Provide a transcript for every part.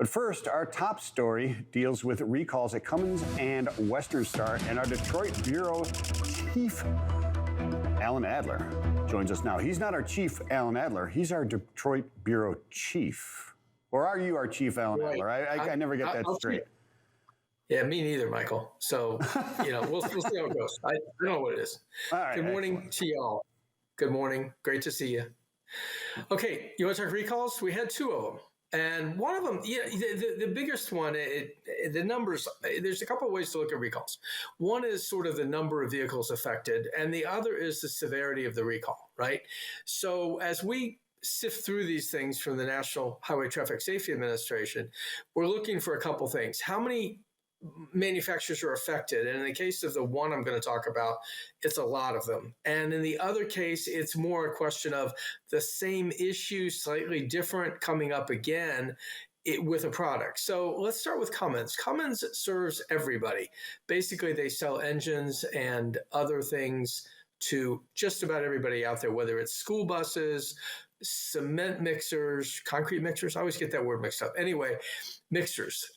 But first, our top story deals with recalls at Cummins and Western Star, and our Detroit Bureau Chief, Alan Adler, joins us now. He's not our chief, Alan Adler. He's our Detroit Bureau Chief. Or are you our chief, Alan Adler? I never get that straight. Yeah, me neither, Michael. So, we'll see how it goes. I don't know what it is. All right, good morning to y'all. Good morning. Great to see you. Okay, you want to talk recalls? We had two of them. And one of them, the biggest one, the numbers, there's a couple of ways to look at recalls. One is sort of the number of vehicles affected, and the other is the severity of the recall, right? So as we sift through these things from the National Highway Traffic Safety Administration, we're looking for a couple things. How many manufacturers are affected? And in the case of the one I'm going to talk about, it's a lot of them. And in the other case, it's more a question of the same issue, slightly different, coming up again with a product. So let's start with Cummins. Cummins serves everybody. Basically, they sell engines and other things to just about everybody out there, whether it's school buses, cement mixers, concrete mixers. I always get that word mixed up. Anyway, mixers,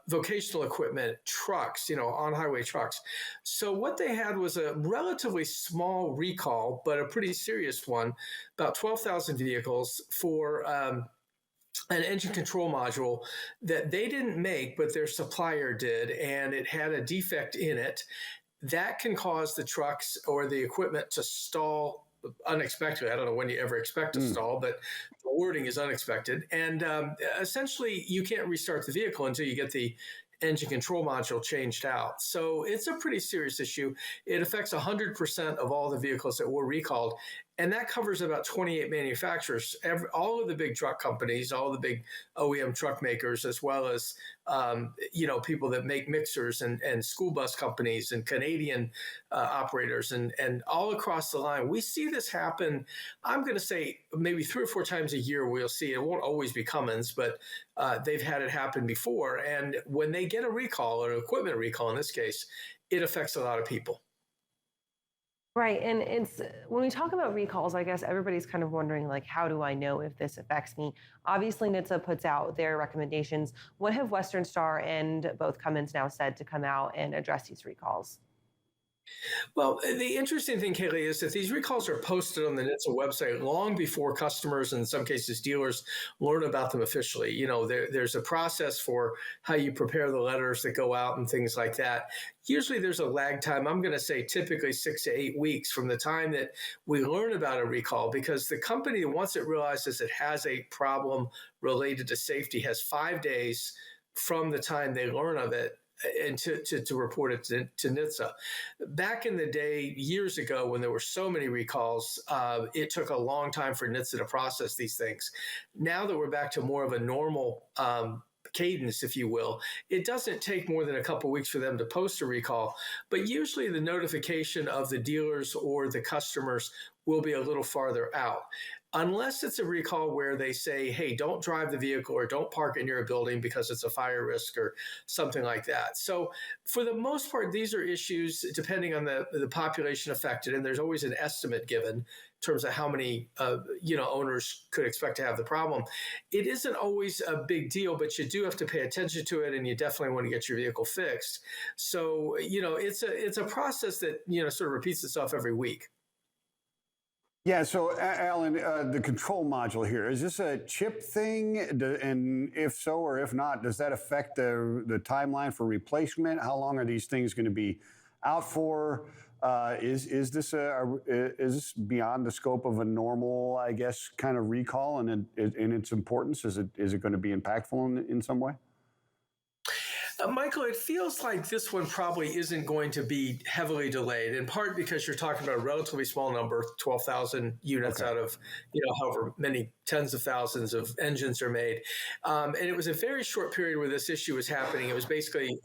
vocational equipment, trucks, on-highway trucks. So what they had was a relatively small recall, but a pretty serious one, about 12,000 vehicles for an engine control module that they didn't make, but their supplier did, and it had a defect in it. That can cause the trucks or the equipment to stall unexpectedly. I don't know when you ever expect to stall, but the wording is unexpected. And essentially, you can't restart the vehicle until you get the engine control module changed out. So it's a pretty serious issue. It affects 100% of all the vehicles that were recalled. And that covers about 28 manufacturers, all of the big truck companies, all the big OEM truck makers, as well as people that make mixers and school bus companies and Canadian operators and all across the line. We see this happen, I'm going to say maybe 3 or 4 times a year we'll see. It won't always be Cummins, but they've had it happen before. And when they get a recall, or an equipment recall in this case, it affects a lot of people. Right. And it's when we talk about recalls, I guess everybody's kind of wondering, like, how do I know if this affects me? Obviously, NHTSA puts out their recommendations. What have Western Star and both Cummins now said to come out and address these recalls? Well, the interesting thing, Kaylee, is that these recalls are posted on the NHTSA website long before customers, and in some cases dealers, learn about them officially. There's a process for how you prepare the letters that go out and things like that. Usually there's a lag time. I'm going to say typically 6 to 8 weeks from the time that we learn about a recall, because the company, once it realizes it has a problem related to safety, has 5 days from the time they learn of it and to report it to NHTSA. Back in the day, years ago, when there were so many recalls, it took a long time for NHTSA to process these things. Now that we're back to more of a normal cadence, if you will, it doesn't take more than a couple of weeks for them to post a recall, but usually the notification of the dealers or the customers will be a little farther out. Unless it's a recall where they say, hey, don't drive the vehicle or don't park it near a building because it's a fire risk or something like that. So for the most part, these are issues depending on the population affected, and there's always an estimate given in terms of how many owners could expect to have the problem. It isn't always a big deal, but you do have to pay attention to it, and you definitely want to get your vehicle fixed. So, it's a process that, sort of repeats itself every week. Yeah, so Alan, the control module here, is this a chip thing? And if so, or if not, does that affect the timeline for replacement? How long are these things going to be out for? Is this beyond the scope of a normal, I guess, kind of recall and in its importance? Is it going to be impactful in some way? Michael, it feels like this one probably isn't going to be heavily delayed, in part because you're talking about a relatively small number, 12,000 units out of, however many tens of thousands of engines are made. And it was a very short period where this issue was happening. It was basically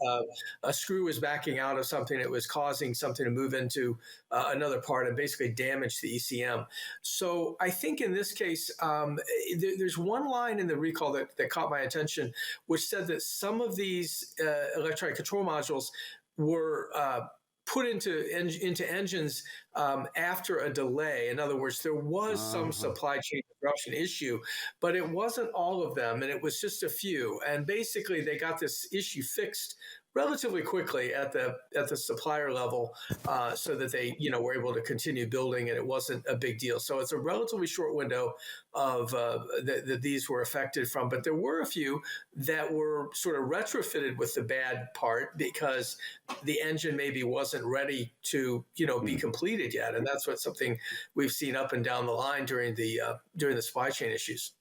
a screw was backing out of something. It was causing something to move into another part and basically damage the ECM. So I think in this case, there's one line in the recall that caught my attention, which said that some of these electronic control modules were put into engines after a delay. In other words, there was some supply chain interruption issue, but it wasn't all of them, and it was just a few. And basically, they got this issue fixed relatively quickly at the supplier level, so that they were able to continue building, and it wasn't a big deal. So it's a relatively short window of that these were affected from, but there were a few that were sort of retrofitted with the bad part because the engine maybe wasn't ready to be completed yet, and that's something we've seen up and down the line during the supply chain issues.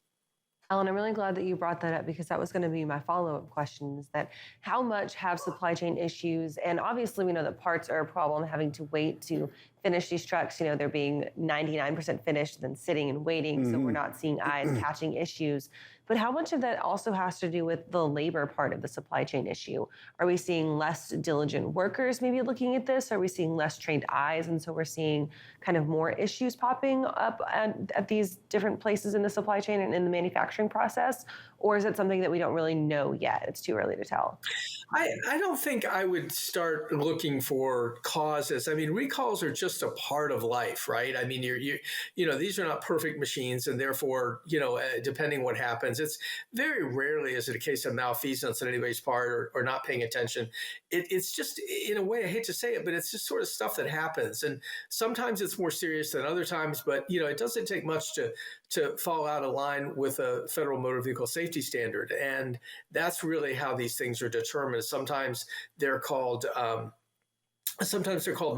Alan, I'm really glad that you brought that up because that was going to be my follow-up question is that how much have supply chain issues, and obviously we know that parts are a problem, having to wait to finish these trucks, they're being 99% finished, then sitting and waiting, so we're not seeing eyes catching issues. But how much of that also has to do with the labor part of the supply chain issue? Are we seeing less diligent workers maybe looking at this? Are we seeing less trained eyes? And so we're seeing kind of more issues popping up at these different places in the supply chain and in the manufacturing process? Or is it something that we don't really know yet? It's too early to tell. I don't think I would start looking for causes. I mean, recalls are just a part of life, right? I mean, these are not perfect machines, and therefore, depending what happens, it's very rarely is it a case of malfeasance on anybody's part or not paying attention. It's just, in a way, I hate to say it, but it's just sort of stuff that happens, and sometimes it's more serious than other times. But it doesn't take much to fall out of line with a federal motor vehicle safety standard, and that's really how these things are determined. Sometimes they're called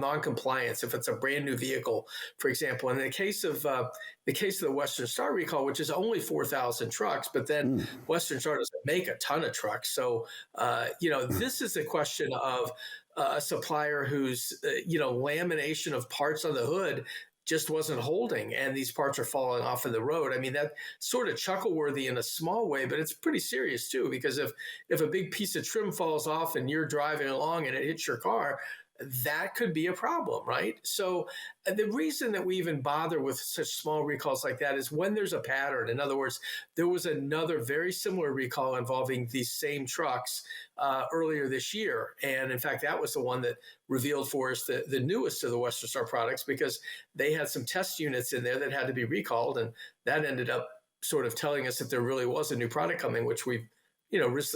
non-compliance if it's a brand new vehicle, for example. In the case of the Western Star recall, which is only 4,000 trucks, but then Western Star doesn't make a ton of trucks. So, this is a question of a supplier whose, lamination of parts on the hood just wasn't holding, and these parts are falling off of the road. I mean, that's sort of chuckle-worthy in a small way, but it's pretty serious too, because if a big piece of trim falls off and you're driving along and it hits your car, that could be a problem, right? So the reason that we even bother with such small recalls like that is when there's a pattern. In other words, there was another very similar recall involving these same trucks earlier this year. And in fact, that was the one that revealed for us the newest of the Western Star products, because they had some test units in there that had to be recalled. And that ended up sort of telling us that there really was a new product coming, which we've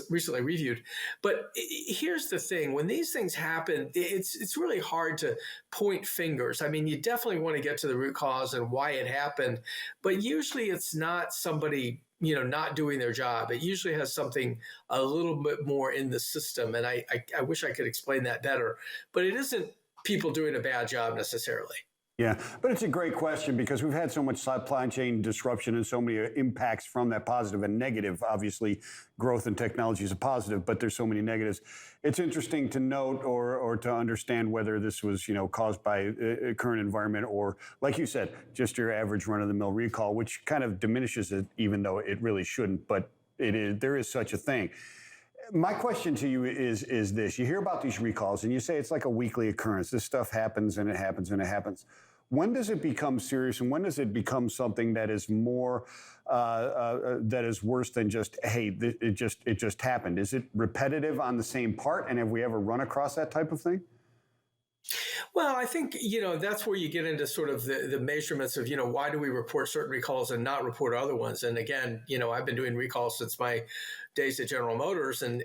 recently reviewed. But here's the thing: when these things happen, it's really hard to point fingers. I mean, you definitely want to get to the root cause and why it happened, but usually it's not somebody not doing their job. It usually has something a little bit more in the system, and I wish I could explain that better. But it isn't people doing a bad job necessarily. Yeah, but it's a great question because we've had so much supply chain disruption and so many impacts from that, positive and negative. Obviously, growth in technology is a positive, but there's so many negatives. It's interesting to note or to understand whether this was, caused by a current environment or, like you said, just your average run-of-the-mill recall, which kind of diminishes it, even though it really shouldn't. But there is such a thing. My question to you is this. You hear about these recalls and you say it's like a weekly occurrence. This stuff happens and it happens and it happens. When does it become serious, and when does it become something that is more, that is worse than just, hey, it just happened? Is it repetitive on the same part, and have we ever run across that type of thing? Well, I think, that's where you get into sort of the measurements of, why do we report certain recalls and not report other ones? And again, I've been doing recalls since my days at General Motors, and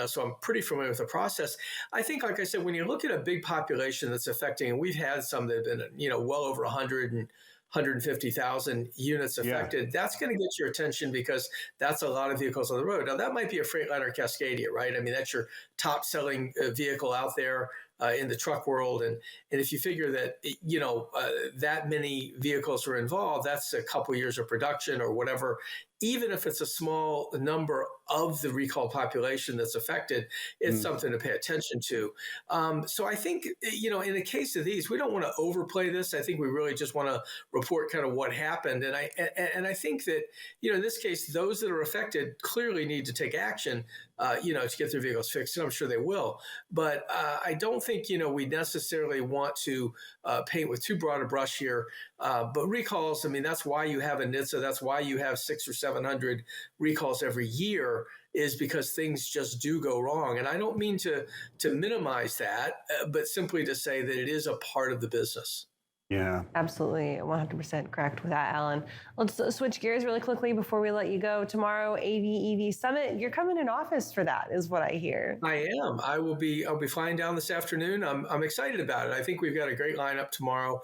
so I'm pretty familiar with the process. I think, like I said, when you look at a big population that's affecting, and we've had some that have been, well over 100 and 150,000 units affected, that's going to get your attention because that's a lot of vehicles on the road. Now, that might be a Freightliner Cascadia, right? I mean, that's your top selling vehicle out there in the truck world. And if you figure that, that many vehicles are involved, that's a couple years of production or whatever. Even if it's a small number of the recall population that's affected, it's something to pay attention to. So I think, in the case of these, we don't want to overplay this. I think we really just want to report kind of what happened. And I think that, in this case, those that are affected clearly need to take action, to get their vehicles fixed. And I'm sure they will. But I don't think, we necessarily want to paint with too broad a brush here. But recalls, I mean, that's why you have a NHTSA. That's why you have 600 or 700 recalls every year, is because things just do go wrong. And I don't mean to minimize that, but simply to say that it is a part of the business. Yeah. Absolutely, 100% correct with that, Alan. Let's switch gears really quickly before we let you go. Tomorrow, AV Summit. You're coming in office for that, is what I hear. I am. I'll be flying down this afternoon. I'm excited about it. I think we've got a great lineup tomorrow.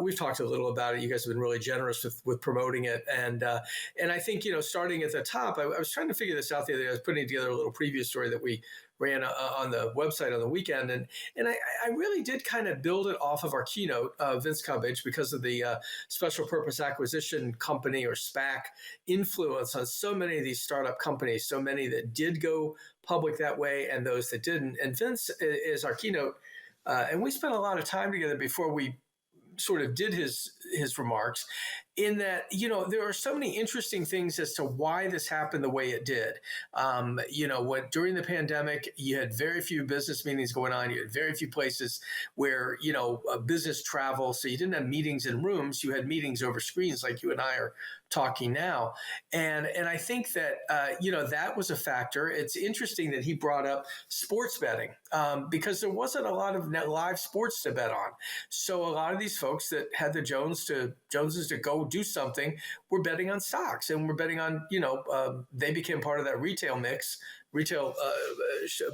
We've talked a little about it. You guys have been really generous with promoting it, and I think starting at the top. I was trying to figure this out the other day. I was putting together a little preview story that we ran on the website on the weekend, and I really did kind of build it off of our keynote, Vince Cummins, because of the special purpose acquisition company, or SPAC, influence on so many of these startup companies, so many that did go public that way and those that didn't. And Vince is our keynote, and we spent a lot of time together before we sort of did his remarks, in that there are so many interesting things as to why this happened the way it did. When during the pandemic, you had very few business meetings going on. You had very few places where business travel, so you didn't have meetings in rooms. You had meetings over screens, like you and I are talking now. And I think that that was a factor. It's interesting that he brought up sports betting, because there wasn't a lot of live sports to bet on. So a lot of these folks that had the Joneses to go do something were betting on stocks, and we're betting on they became part of that retail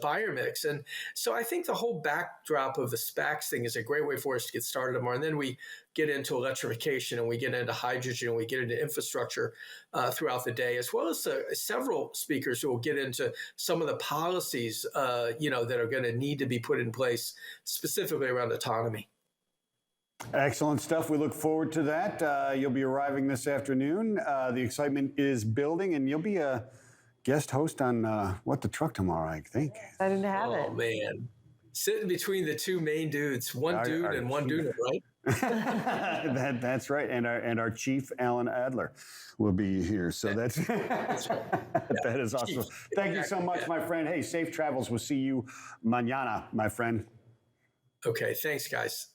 buyer mix. And so I think the whole backdrop of the SPACs thing is a great way for us to get started tomorrow. And then we get into electrification, and we get into hydrogen, and we get into infrastructure throughout the day, as well as several speakers who will get into some of the policies that are going to need to be put in place, specifically around autonomy. Excellent stuff. We look forward to that. You'll be arriving this afternoon. The excitement is building, and you'll be a guest host on What the Truck tomorrow, I think. Excited to have it. Oh, man. Sitting between the two main dudes, one dude and one dude, right? That's right. And our chief, Alan Adler, will be here. So that is awesome. Thank you so much, my friend. Hey, safe travels. We'll see you mañana, my friend. Okay. Thanks, guys.